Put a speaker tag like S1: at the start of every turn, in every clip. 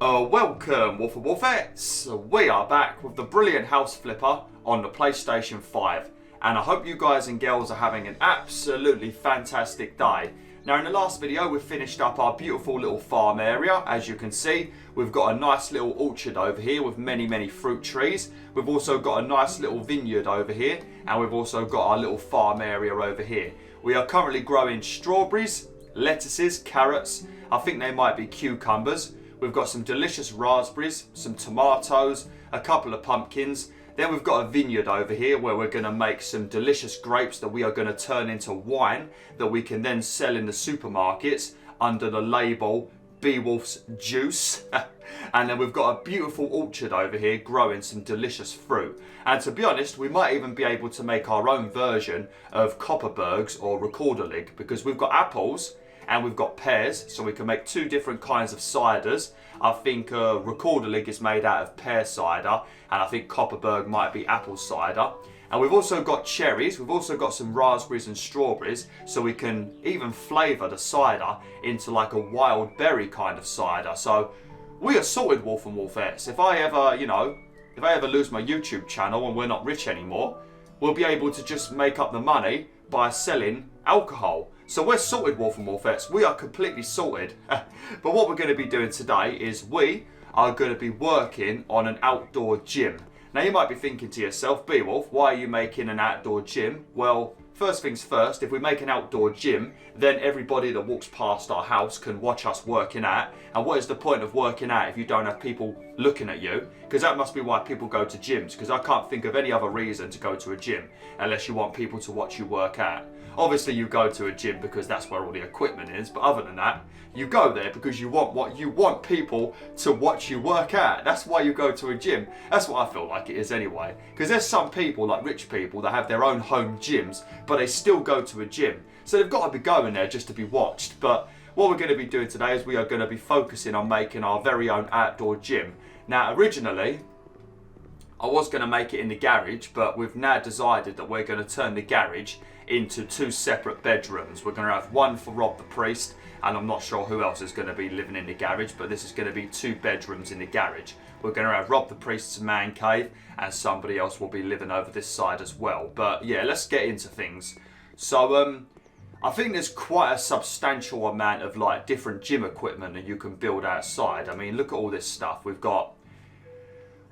S1: Welcome, WolfTheWolfettes! We are back with the brilliant house flipper on the PlayStation 5, and I hope you guys and girls are having an absolutely fantastic day. Now, in the last video we finished up our beautiful little farm area. As you can see, we've got a nice little orchard over here with many fruit trees. We've also got a nice little vineyard over here, and we've also got our little farm area over here. We are currently growing strawberries, lettuces, carrots, I think they might be cucumbers. We've got some delicious raspberries, some tomatoes, a couple of pumpkins. Then we've got a vineyard over here where we're going to make some delicious grapes that we are going to turn into wine that we can then sell in the supermarkets under the label BwolfTheWolf's juice. And then we've got a beautiful orchard over here growing some delicious fruit. And to be honest, we might even be able to make our own version of Copperbergs or Recorderlig, because we've got apples and we've got pears, so we can make two different kinds of ciders. I think Recorderlig is made out of pear cider, and I think Copperberg might be apple cider. And we've also got cherries, we've also got some raspberries and strawberries, so we can even flavour the cider into like a wild berry kind of cider. So we are sorted, Wolf and Wolfettes. If I ever lose my YouTube channel and we're not rich anymore, we'll be able to just make up the money by selling alcohol. So we're sorted, Wolf and Wolfettes. We are completely sorted. But what we're going to be doing today is we are going to be working on an outdoor gym. Now you might be thinking to yourself, BwolfTheWolf, why are you making an outdoor gym? Well, first things first, if we make an outdoor gym, then everybody that walks past our house can watch us working out. And what is the point of working out if you don't have people looking at you? Because that must be why people go to gyms, because I can't think of any other reason to go to a gym unless you want people to watch you work out. Obviously you go to a gym because that's where all the equipment is, but other than that, you go there because you want people to watch you work out. That's why you go to a gym. That's what I feel like it is anyway. Because there's some people, like rich people, that have their own home gyms, but they still go to a gym. So they've got to be going there just to be watched. But what we're going to be doing today is we are going to be focusing on making our very own outdoor gym. Now, originally, I was going to make it in the garage, but we've now decided that we're going to turn the garage into two separate bedrooms. We're going to have one for Rob the Priest, and I'm not sure who else is going to be living in the garage, but this is going to be two bedrooms in the garage. We're going to have Rob the Priest's man cave, and somebody else will be living over this side as well. But yeah, let's get into things. So I think there's quite a substantial amount of like different gym equipment that you can build outside. I mean, look at all this stuff. We've got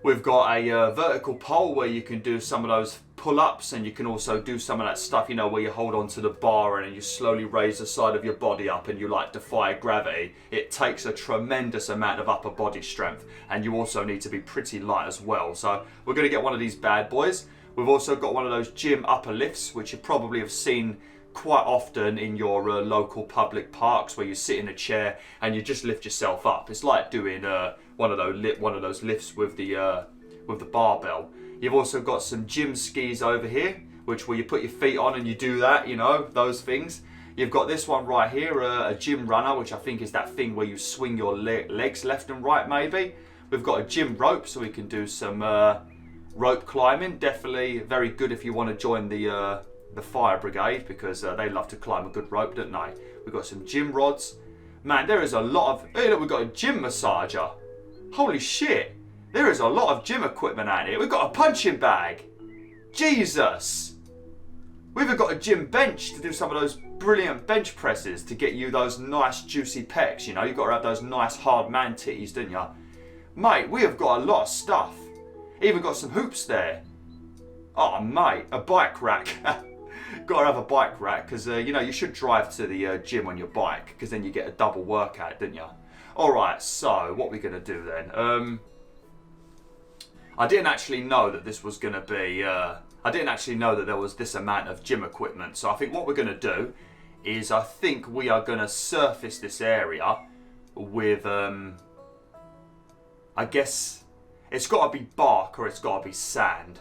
S1: a vertical pole where you can do some of those pull-ups, and you can also do some of that stuff, you know, where you hold onto the bar and you slowly raise the side of your body up and you like defy gravity. It takes a tremendous amount of upper body strength, and you also need to be pretty light as well. So we're going to get one of these bad boys. We've also got one of those gym upper lifts, which you probably have seen quite often in your local public parks, where you sit in a chair and you just lift yourself up. It's like doing one of those lifts with the barbell. You've also got some gym skis over here, which where you put your feet on and you do that, you know, those things. You've got this one right here, a gym runner, which I think is that thing where you swing your legs left and right, maybe. We've got a gym rope, so we can do some rope climbing. Definitely very good if you want to join the fire brigade, because they love to climb a good rope, don't they? We've got some gym rods. Man, there is a lot of... Hey, look, we've got a gym massager. Holy shit. There is a lot of gym equipment out here. We've got a punching bag. Jesus. We've even got a gym bench to do some of those brilliant bench presses to get you those nice juicy pecs. You know, you've got to have those nice hard man titties, don't you? Mate, we have got a lot of stuff. Even got some hoops there. Oh, mate, a bike rack. Got to have a bike rack, because you know, you should drive to the gym on your bike, because then you get a double workout, don't you? Alright, so what we're going to do then? I didn't actually know that this was going to be... I didn't actually know that there was this amount of gym equipment. So I think what we're going to do is I think we are going to surface this area with... I guess it's got to be bark or it's got to be sand.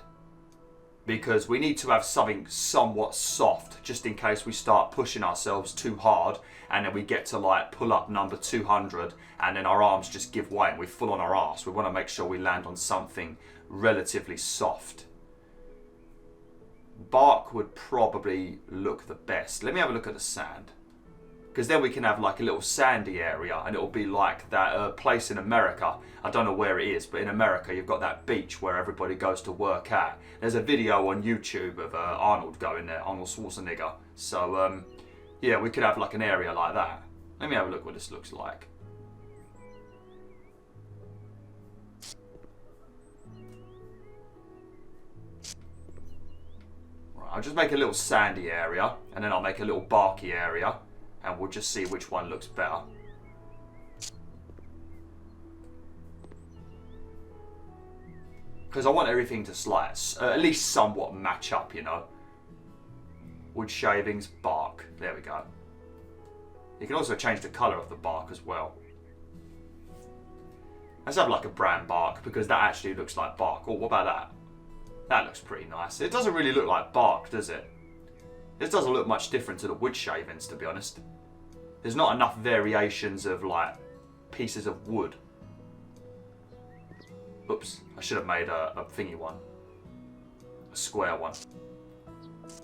S1: Because we need to have something somewhat soft, just in case we start pushing ourselves too hard and then we get to like pull up number 200 and then our arms just give way and we fall on our arse. We want to make sure we land on something relatively soft. Bark would probably look the best. Let me have a look at the sand. Because then we can have like a little sandy area, and it'll be like that place in America. I don't know where it is, but in America you've got that beach where everybody goes to work at. There's a video on YouTube of Arnold going there, Arnold Schwarzenegger. So yeah, we could have like an area like that. Let me have a look what this looks like. Right, I'll just make a little sandy area, and then I'll make a little barky area, and we'll just see which one looks better. Because I want everything to at least somewhat match up, you know. Wood shavings, bark. There we go. You can also change the colour of the bark as well. Let's have like a brown bark, because that actually looks like bark. Oh, what about that? That looks pretty nice. It doesn't really look like bark, does it? This doesn't look much different to the wood shavings, to be honest. There's not enough variations of like pieces of wood. Oops, I should have made a thingy one. A square one.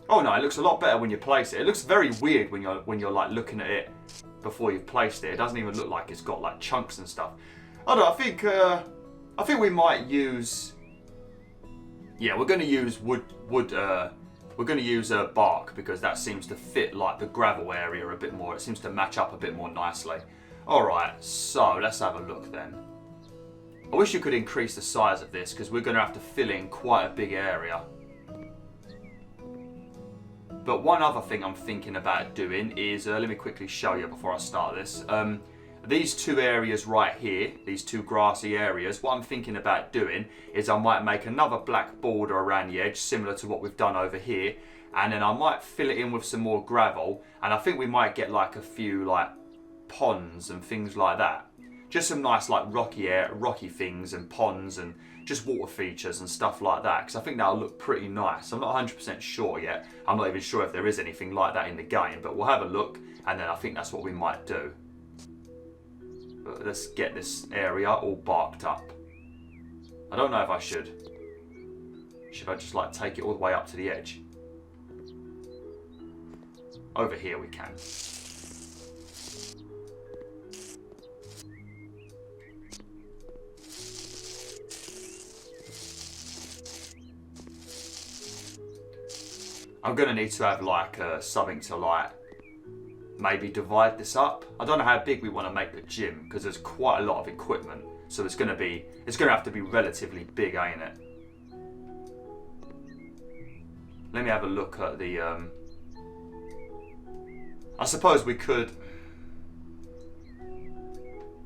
S1: Oh no, it looks a lot better when you place it. It looks very weird when you're like looking at it before you've placed it. It doesn't even look like it's got like chunks and stuff. I don't know, I think we might use, yeah, we're going to use we're going to use bark, because that seems to fit like the gravel area a bit more. It seems to match up a bit more nicely. Alright, so let's have a look then. I wish you could increase the size of this, because we're going to have to fill in quite a big area. But one other thing I'm thinking about doing is, let me quickly show you before I start this. These two areas right here, these two grassy areas, what I'm thinking about doing is I might make another black border around the edge, similar to what we've done over here. And then I might fill it in with some more gravel. And I think we might get like a few like ponds and things like that. Just some nice like rocky things and ponds and just water features and stuff like that, because I think that'll look pretty nice. I'm not 100% sure yet. I'm not even sure if there is anything like that in the game, but we'll have a look, and then I think that's what we might do. But let's get this area all barked up. I don't know if I should. Should I just like take it all the way up to the edge? Over here we can. I'm going to need to have like something to like maybe divide this up. I don't know how big we want to make the gym, because there's quite a lot of equipment. So it's going to have to be relatively big, ain't it? Let me have a look at the I suppose we could.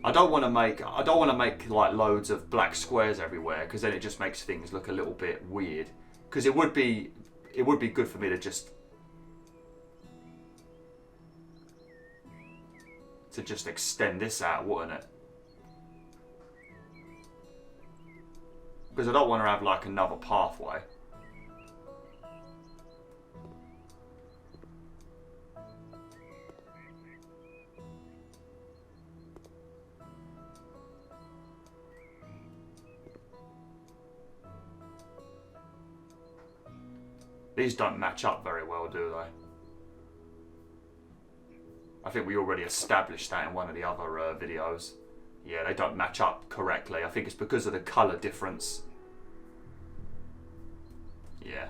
S1: I don't want to make like loads of black squares everywhere, because then it just makes things look a little bit weird. Because it would be good for me to just extend this out, wouldn't it? Because I don't want to have like another pathway. These don't match up very well, do they? I think we already established that in one of the other videos. Yeah, they don't match up correctly. I think it's because of the colour difference. Yeah.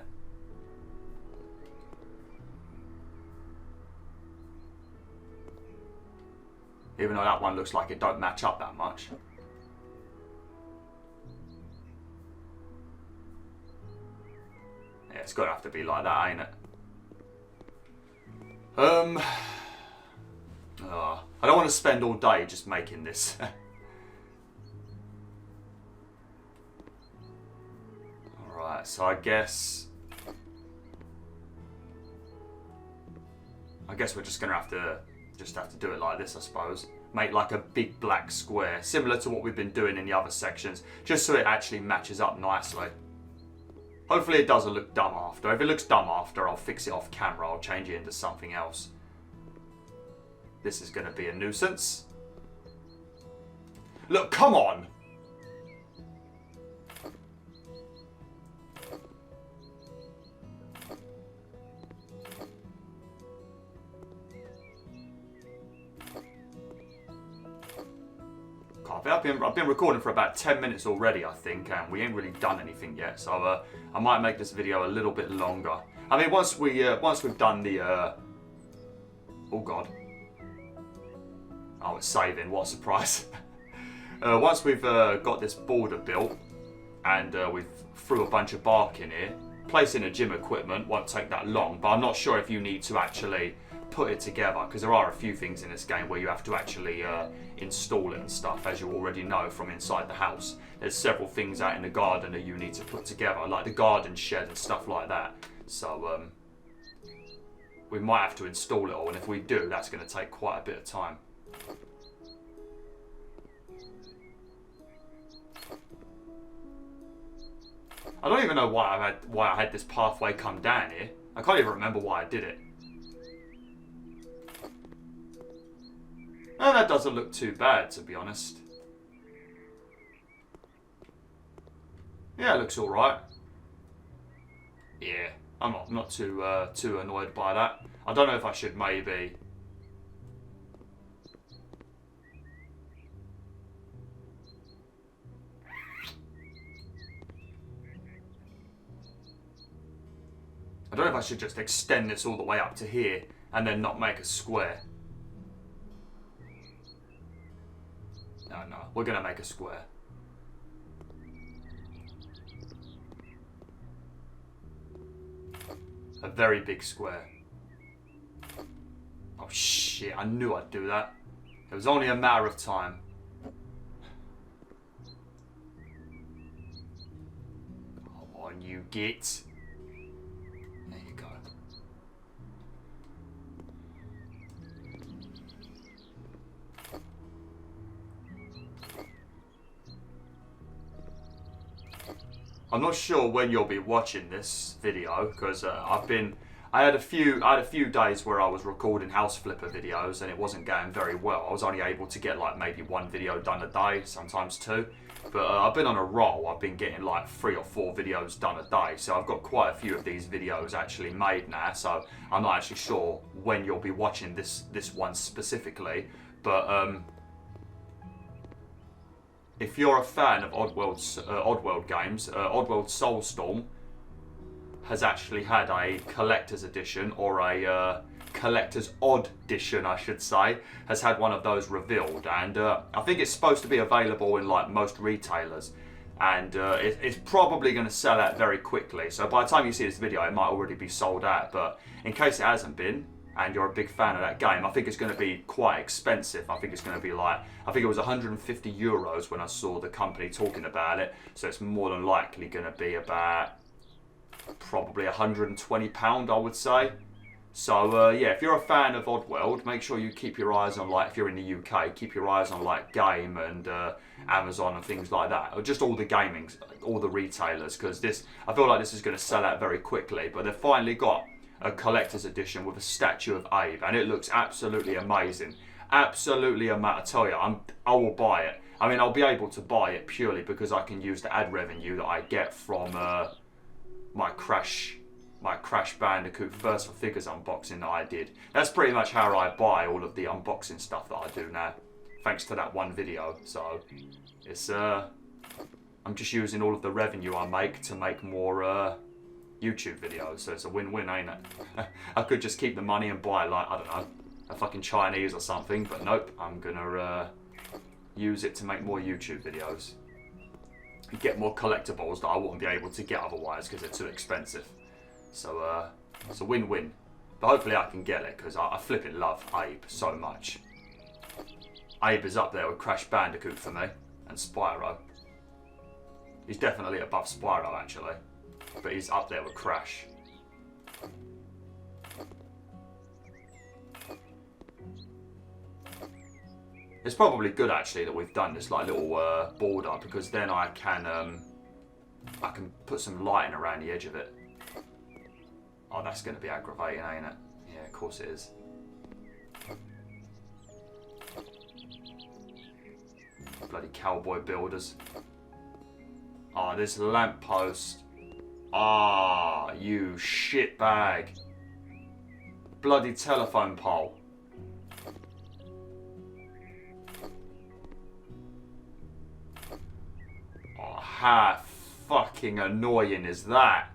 S1: Even though that one looks like it don't match up that much. Yeah, it's got to have to be like that, ain't it? I don't want to spend all day just making this. Alright, so I guess we're just going to have to do it like this, I suppose. Make like a big black square, similar to what we've been doing in the other sections, just so it actually matches up nicely. Hopefully it doesn't look dumb after. If it looks dumb after, I'll fix it off camera. I'll change it into something else. This is going to be a nuisance. Look, come on! I've been recording for about 10 minutes already, I think, and we ain't really done anything yet. So I might make this video a little bit longer. I mean, once we've done the oh god, oh, it's saving. What a surprise! Once we've got this border built and we've threw a bunch of bark in here, placing a gym equipment won't take that long. But I'm not sure if you need to actually put it together, because there are a few things in this game where you have to actually install it and stuff, as you already know from inside the house. There's several things out in the garden that you need to put together, like the garden shed and stuff like that. So we might have to install it all, and if we do, that's going to take quite a bit of time. I don't even know why I had this pathway come down here. I can't even remember why I did it. No, that doesn't look too bad, to be honest. Yeah, it looks all right. Yeah, I'm not too annoyed by that. I don't know if I should maybe. I don't know if I should just extend this all the way up to here and then not make a square. No, we're going to make a square. A very big square. Oh shit, I knew I'd do that. It was only a matter of time. Come on, you git. There you go. I'm not sure when you'll be watching this video, because I had a few days where I was recording house flipper videos and it wasn't going very well. I was only able to get like maybe one video done a day, sometimes two. But I've been on a roll. I've been getting like 3 or 4 videos done a day. So I've got quite a few of these videos actually made now. So I'm not actually sure when you'll be watching this one specifically. But if you're a fan of Oddworld games, Oddworld Soulstorm has actually had a collector's edition, or a collector's odd edition, I should say, has had one of those revealed, and I think it's supposed to be available in like most retailers, and it's probably going to sell out very quickly. So by the time you see this video, it might already be sold out. But in case it hasn't been, and you're a big fan of that game, I think it's going to be quite expensive. I think it's going to be like, I think it was 150 euros when I saw the company talking about it. So it's more than likely going to be about probably £120, I would say. So yeah, if you're a fan of Oddworld, make sure you keep your eyes on, like, if you're in the UK, keep your eyes on like Game and Amazon and things like that, or just all the gaming, all the retailers, because this, I feel like this is going to sell out very quickly. But they've finally got a collector's edition with a statue of Abe, and it looks absolutely amazing. Absolutely amazing. I tell you, I will buy it. I mean, I'll be able to buy it purely because I can use the ad revenue that I get from my Crash Bandicoot First for Figures unboxing that I did. That's pretty much how I buy all of the unboxing stuff that I do now, thanks to that one video. So it's I'm just using all of the revenue I make to make more YouTube videos, so it's a win-win, ain't it? I could just keep the money and buy, like, I don't know, a fucking Chinese or something, but nope, I'm gonna use it to make more YouTube videos. Get more collectibles that I wouldn't be able to get otherwise because they're too expensive. So it's a win-win. But hopefully I can get it, because I flipping love Abe so much. Abe is up there with Crash Bandicoot for me, and Spyro. He's definitely above Spyro actually, but he's up there with Crash. It's probably good actually that we've done this like little border, because then I can put some lighting around the edge of it. Oh, that's going to be aggravating, ain't it? Yeah, of course it is. Bloody cowboy builders. Oh, this lamppost. Ah, you shitbag. Bloody telephone pole. how fucking annoying is that?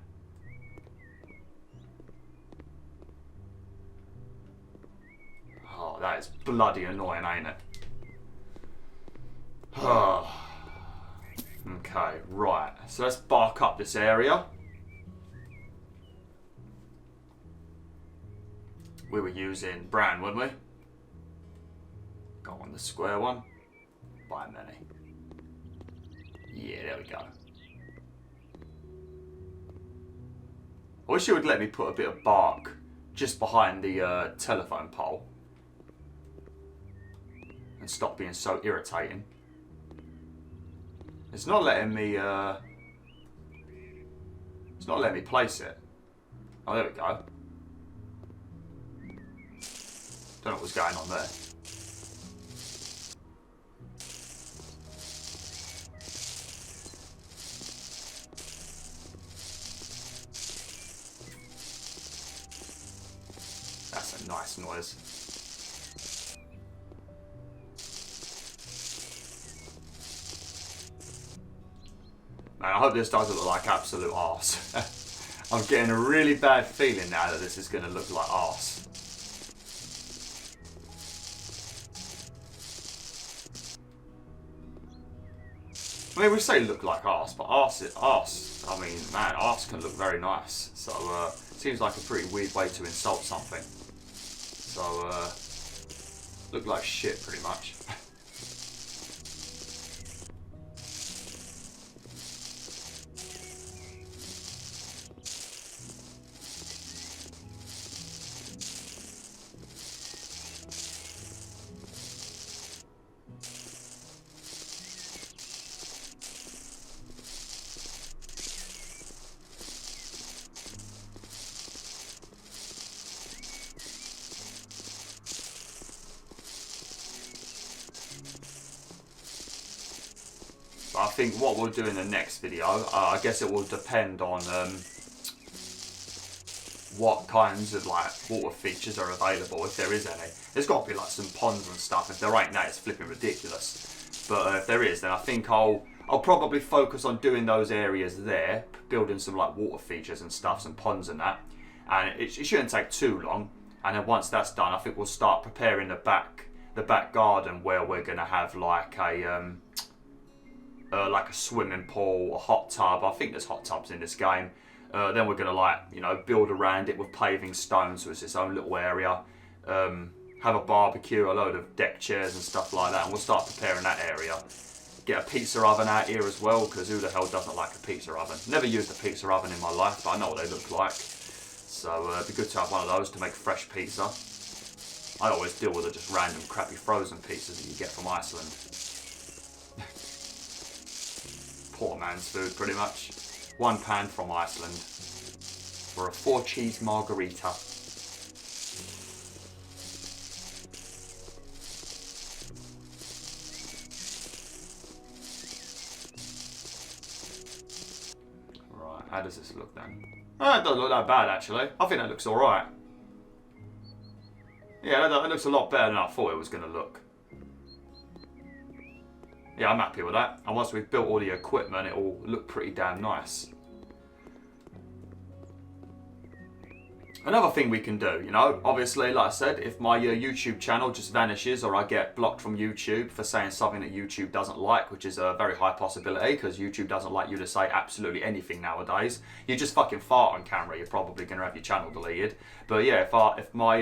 S1: Oh, that is bloody annoying, ain't it? Oh. Okay, right. So let's bark up this area. We were using brown, weren't we? Go on the square one. Buy many. Yeah, there we go. I wish you would let me put a bit of bark just behind the telephone pole. And stop being so irritating. It's not letting me place it. Oh, there we go. Don't know what's going on there. That's a nice noise. Man, I hope this doesn't look like absolute arse. I'm getting a really bad feeling now that this is going to look like arse. I mean, we say look like arse, but arse, I mean, man, arse can look very nice. So, seems like a pretty weird way to insult something. So, look like shit, pretty much. I think what we'll do in the next video, I guess it will depend on what kinds of like water features are available, if there is any. There's got to be like some ponds and stuff. If there ain't that, it's flipping ridiculous. But if there is, then I think I'll probably focus on doing those areas there, building some like water features and stuff, some ponds and that. And it shouldn't take too long. And then once that's done, I think we'll start preparing the back garden where we're gonna have like a swimming pool, a hot tub. I think there's hot tubs in this game. Then we're gonna build around it with paving stones, so it's its own little area. Have a barbecue, a load of deck chairs and stuff like that, and we'll start preparing that area. Get a pizza oven out here as well, because who the hell doesn't like a pizza oven? Never used a pizza oven in my life, but I know what they look like. So it'd be good to have one of those to make fresh pizza. I always deal with the just random crappy frozen pizzas that you get from Iceland. Poor man's food, pretty much. £1 from Iceland for a 4-cheese margarita. Right, how does this look then? Oh, it doesn't look that bad actually. I think that looks alright. Yeah, that looks a lot better than I thought it was going to look. Yeah, I'm happy with that. And once we've built all the equipment, it will look pretty damn nice. Another thing we can do, obviously, like I said, if my YouTube channel just vanishes or I get blocked from YouTube for saying something that YouTube doesn't like, which is a very high possibility because YouTube doesn't like you to say absolutely anything nowadays. You just fucking fart on camera, you're probably going to have your channel deleted. But yeah, if my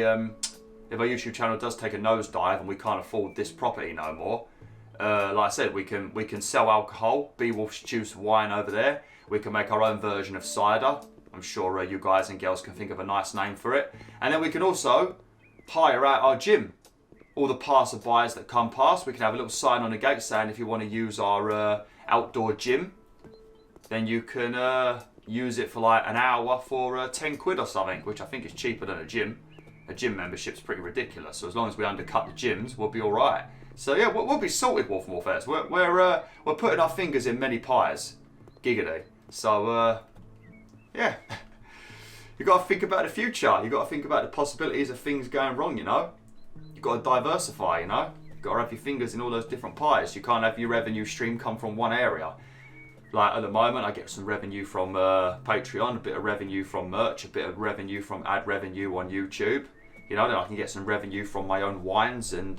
S1: YouTube channel does take a nosedive and we can't afford this property no more, like I said, we can sell alcohol, BwolfTheWolf's juice wine over there. We can make our own version of cider. I'm sure you guys and girls can think of a nice name for it. And then we can also hire out our gym. All the passer-bys that come past, we can have a little sign on the gate saying if you want to use our outdoor gym, then you can use it for like an hour for 10 quid or something, which I think is cheaper than a gym. A gym membership's pretty ridiculous, so as long as we undercut the gyms, we'll be all right. So yeah, we'll be sorted, WolfTheWolfers. We're putting our fingers in many pies, giggity. So yeah, you got to think about the future. You got to think about the possibilities of things going wrong. You got to diversify. You got to have your fingers in all those different pies. You can't have your revenue stream come from one area. Like at the moment, I get some revenue from Patreon, a bit of revenue from merch, a bit of revenue from ad revenue on YouTube. You know, then I can get some revenue from my own wines and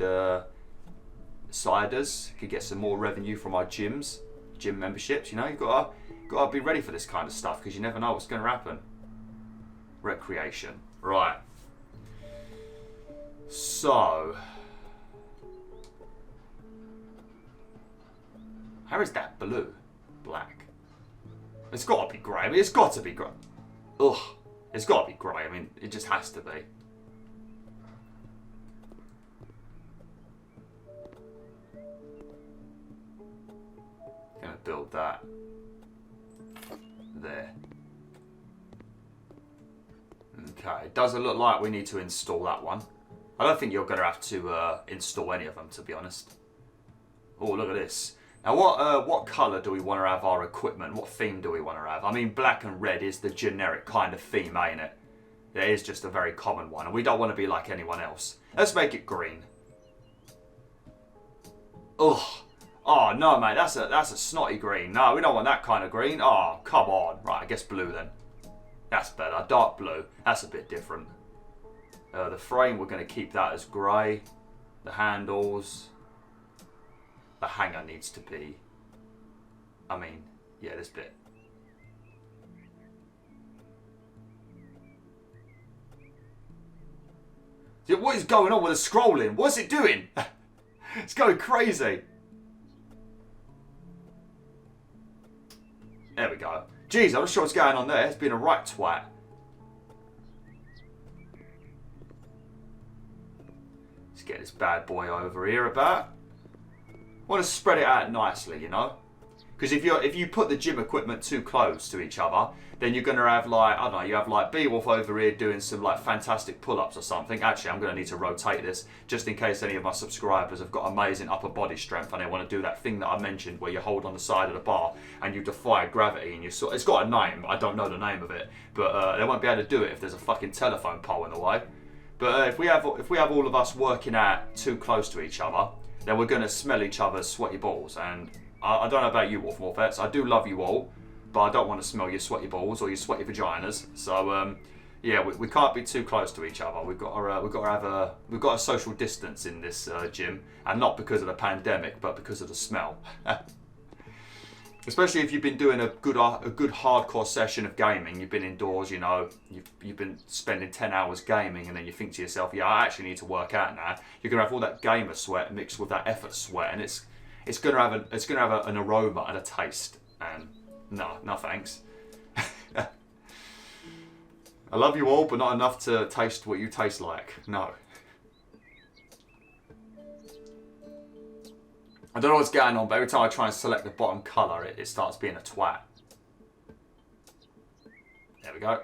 S1: ciders. Could get some more revenue from our gym memberships. You know, you gotta be ready for this kind of stuff because you never know what's going to happen. Recreation, right? So, how is that blue? Black. It's got to be grey. I mean, it's got to be grey. Ugh. It's got to be grey. I mean, it just has to be. Gonna build that there. Okay. Does it look like we need to install that one? I don't think you're gonna have to install any of them, to be honest. Oh, look at this. Now, what colour do we want to have our equipment? What theme do we want to have? I mean, black and red is the generic kind of theme, ain't it? It is just a very common one, and we don't want to be like anyone else. Let's make it green. Ugh. Oh, no, mate, that's a snotty green. No, we don't want that kind of green. Oh, come on. Right, I guess blue then. That's better. Dark blue. That's a bit different. The frame, we're going to keep that as grey. The handles... The hanger needs to be, I mean, yeah, this bit. What is going on with the scrolling? What's it doing? It's going crazy. There we go. Jeez, I'm not sure what's going on there. It's been a right twat. Let's get this bad boy over here about. Want to spread it out nicely, you know, because if you put the gym equipment too close to each other, then you're gonna have like, I don't know, you have like BwolfTheWolf over here doing some like fantastic pull-ups or something. Actually, I'm gonna need to rotate this just in case any of my subscribers have got amazing upper body strength and they want to do that thing that I mentioned where you hold on the side of the bar and you defy gravity and it's got a name. I don't know the name of it, but they won't be able to do it if there's a fucking telephone pole in the way. But if we have all of us working out too close to each other, then we're going to smell each other's sweaty balls. And I don't know about you, WolfTheWolfettes. I do love you all, but I don't want to smell your sweaty balls or your sweaty vaginas. So yeah, we can't be too close to each other. We've got a social distance in this gym, and not because of the pandemic, but because of the smell. Especially if you've been doing a good hardcore session of gaming, you've been indoors, you know, you've been spending 10 hours gaming, and then you think to yourself, yeah, I actually need to work out now. You're gonna have all that gamer sweat mixed with that effort sweat, and it's gonna have an aroma and a taste. And no thanks. I love you all, but not enough to taste what you taste like. No. I don't know what's going on, but every time I try and select the bottom colour, it starts being a twat. There we go.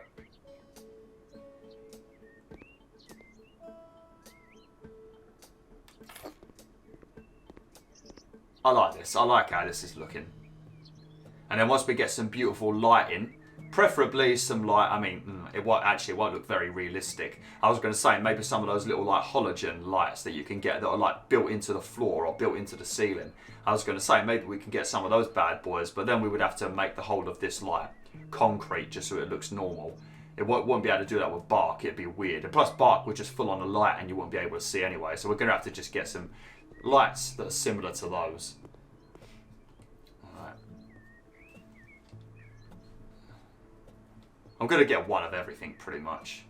S1: I like this. I like how this is looking. And then once we get some beautiful lighting, preferably some light, I mean, it won't look very realistic. I was going to say maybe some of those little like halogen lights that you can get that are like built into the floor or built into the ceiling. I was going to say maybe we can get some of those bad boys, but then we would have to make the whole of this like concrete just so it looks normal. It won't be able to do that with bark, it'd be weird. And plus bark would just full on a light and you won't be able to see anyway. So we're going to have to just get some lights that are similar to those. I'm going to get one of everything, pretty much.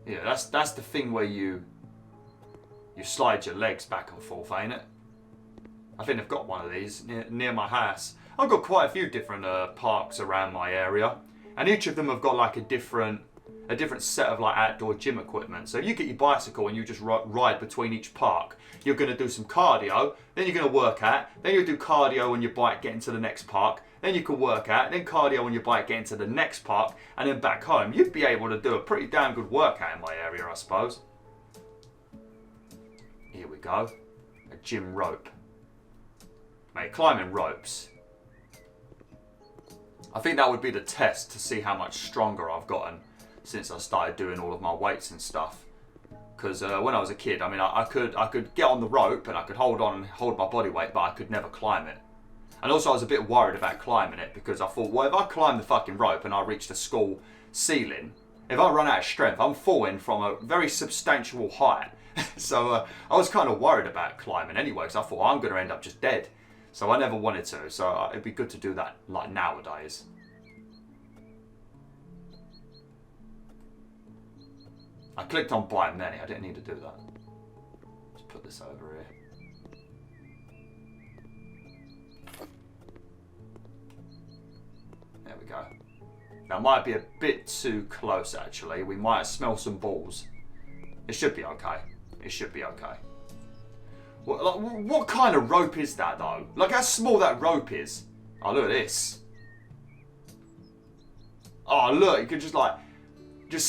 S1: Yeah, that's the thing where you slide your legs back and forth, ain't it? I think I've got one of these near my house. I've got quite a few different parks around my area, and each of them have got like a different set of like outdoor gym equipment. So if you get your bicycle and you just ride between each park, you're going to do some cardio, then you're going to work out, then you'll do cardio on your bike getting to the next park, then you can work out, then cardio on your bike getting to the next park, and then back home. You'd be able to do a pretty damn good workout in my area, I suppose. Here we go, a gym rope. Mate, climbing ropes. I think that would be the test to see how much stronger I've gotten since I started doing all of my weights and stuff. Because when I was a kid, I mean, I could get on the rope and I could hold on and hold my body weight, but I could never climb it. And also I was a bit worried about climbing it because I thought, well, if I climb the fucking rope and I reach the school ceiling, if I run out of strength, I'm falling from a very substantial height. So I was kind of worried about climbing anyway, because I thought, I'm going to end up just dead. So I never wanted to. So it'd be good to do that like nowadays. I clicked on buy many. I didn't need to do that. Let's put this over here. There we go. That might be a bit too close actually. We might smell some balls. It should be okay. It should be okay. What kind of rope is that though? Like how small that rope is. Oh, look at this. Oh, look, you could just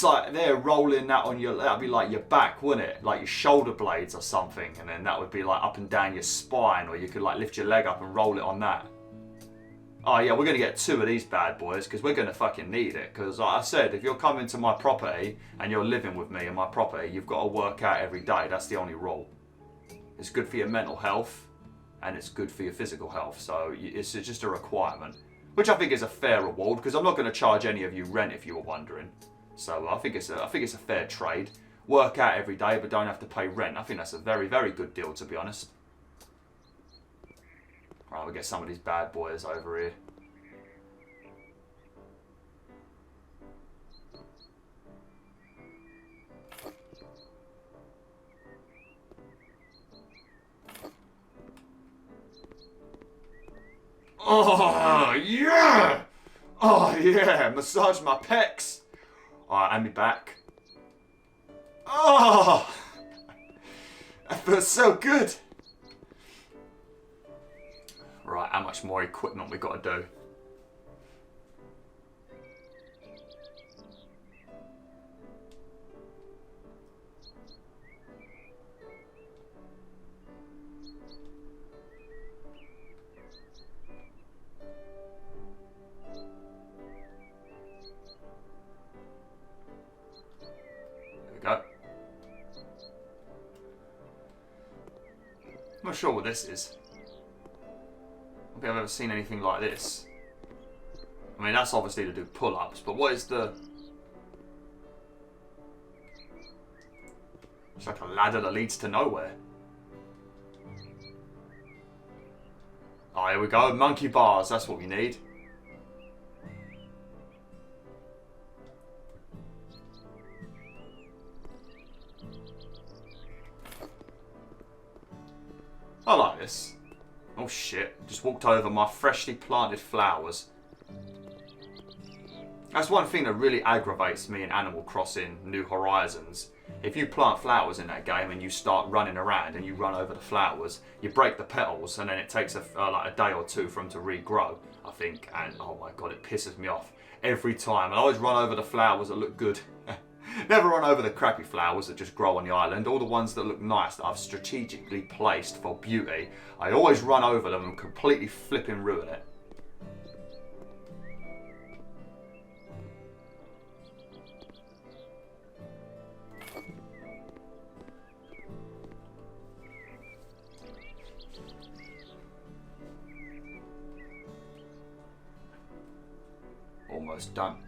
S1: like there rolling that on your, that'd be like your back, wouldn't it? Like your shoulder blades or something. And then that would be like up and down your spine, or you could like lift your leg up and roll it on that. Oh yeah, we're going to get 2 of these bad boys because we're going to fucking need it. Because like I said, if you're coming to my property and you're living with me in my property, you've got to work out every day. That's the only rule. It's good for your mental health and it's good for your physical health. So it's just a requirement, which I think is a fair reward because I'm not going to charge any of you rent if you were wondering. So I think it's a fair trade. Work out every day but don't have to pay rent. I think that's a very, very good deal, to be honest. Right, we'll get some of these bad boys over here. Oh, yeah! Oh, yeah! Massage my pecs. Alright, and me back. Oh! That feels so good! Right, how much more equipment we got to do? There we go. I'm not sure what this is. I don't think I've ever seen anything like this. I mean, that's obviously to do pull-ups, but what is the... It's like a ladder that leads to nowhere. Oh, here we go. Monkey bars, that's what we need. I like this. Oh shit, just walked over my freshly planted flowers. That's one thing that really aggravates me in Animal Crossing New Horizons. If you plant flowers in that game and you start running around and you run over the flowers, you break the petals and then it takes like a day or 2 for them to regrow, I think. And oh my god, it pisses me off every time. I always run over the flowers that look good. Never run over the crappy flowers that just grow on the island. All the ones that look nice that I've strategically placed for beauty, I always run over them and completely flipping ruin it. Almost done.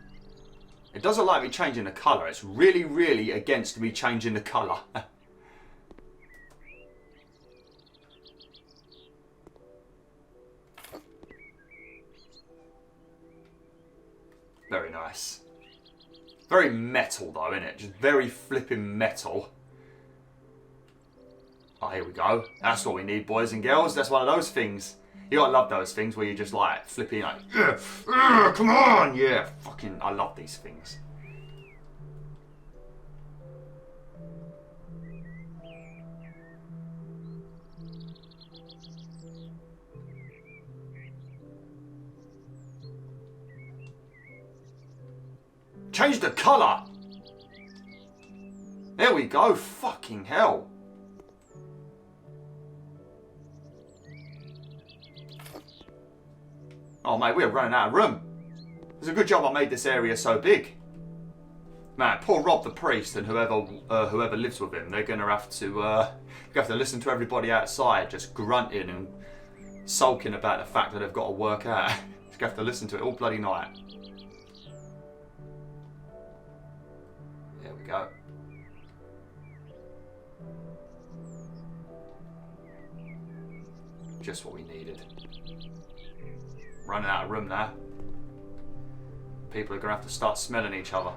S1: It doesn't like me changing the colour. It's really, really against me changing the colour. Very nice. Very metal though, isn't it? Just very flipping metal. Oh, here we go. That's what we need, boys and girls. That's one of those things. You gotta love those things where you just like flipping like, come on, yeah, fucking, I love these things. Change the colour. There we go. Fucking hell. Oh mate, we're running out of room. It's a good job I made this area so big. Man, poor Rob the priest and whoever lives with him, they're gonna have to listen to everybody outside just grunting and sulking about the fact that they've got to work out. They're gonna have to listen to it all bloody night. There we go. Just what we needed. Running out of room now. People are gonna have to start smelling each other.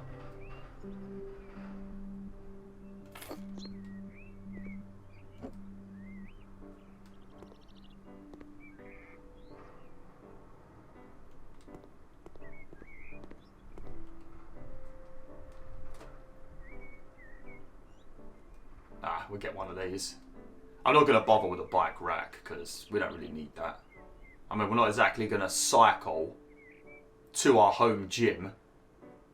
S1: We'll get one of these. I'm not going to bother with a bike rack because we don't really need that. I mean, we're not exactly going to cycle to our home gym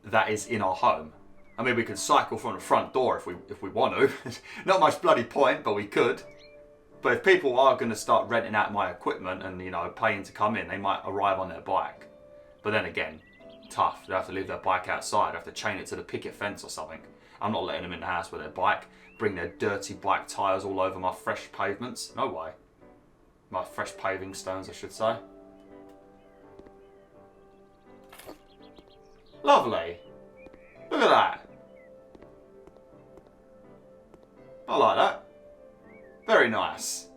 S1: that is in our home. I mean, we can cycle from the front door if we want to. Not much bloody point, but we could. But if people are going to start renting out my equipment and, you know, paying to come in, they might arrive on their bike. But then again, tough. They have to leave their bike outside. They have to chain it to the picket fence or something. I'm not letting them in the house with their bike. Bring their dirty bike tyres all over my fresh pavements. No way. My fresh paving stones, I should say. Lovely. Look at that. I like that. Very nice.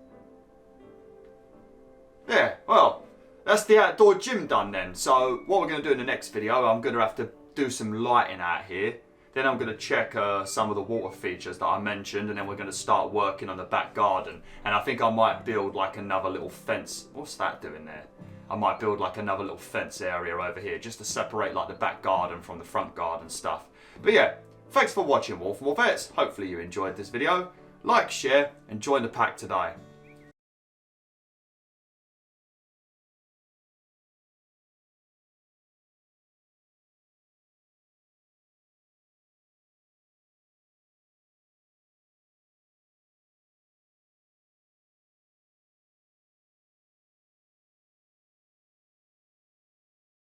S1: Yeah, well, that's the outdoor gym done then. So what we're going to do in the next video, I'm going to have to do some lighting out here. Then I'm going to check some of the water features that I mentioned, and then we're going to start working on the back garden. And I think I might build like another little fence. What's that doing there? I might build like another little fence area over here just to separate like the back garden from the front garden stuff. But yeah, thanks for watching, Wolf and Wolfettes. Hopefully you enjoyed this video. Like, share, and join the pack today.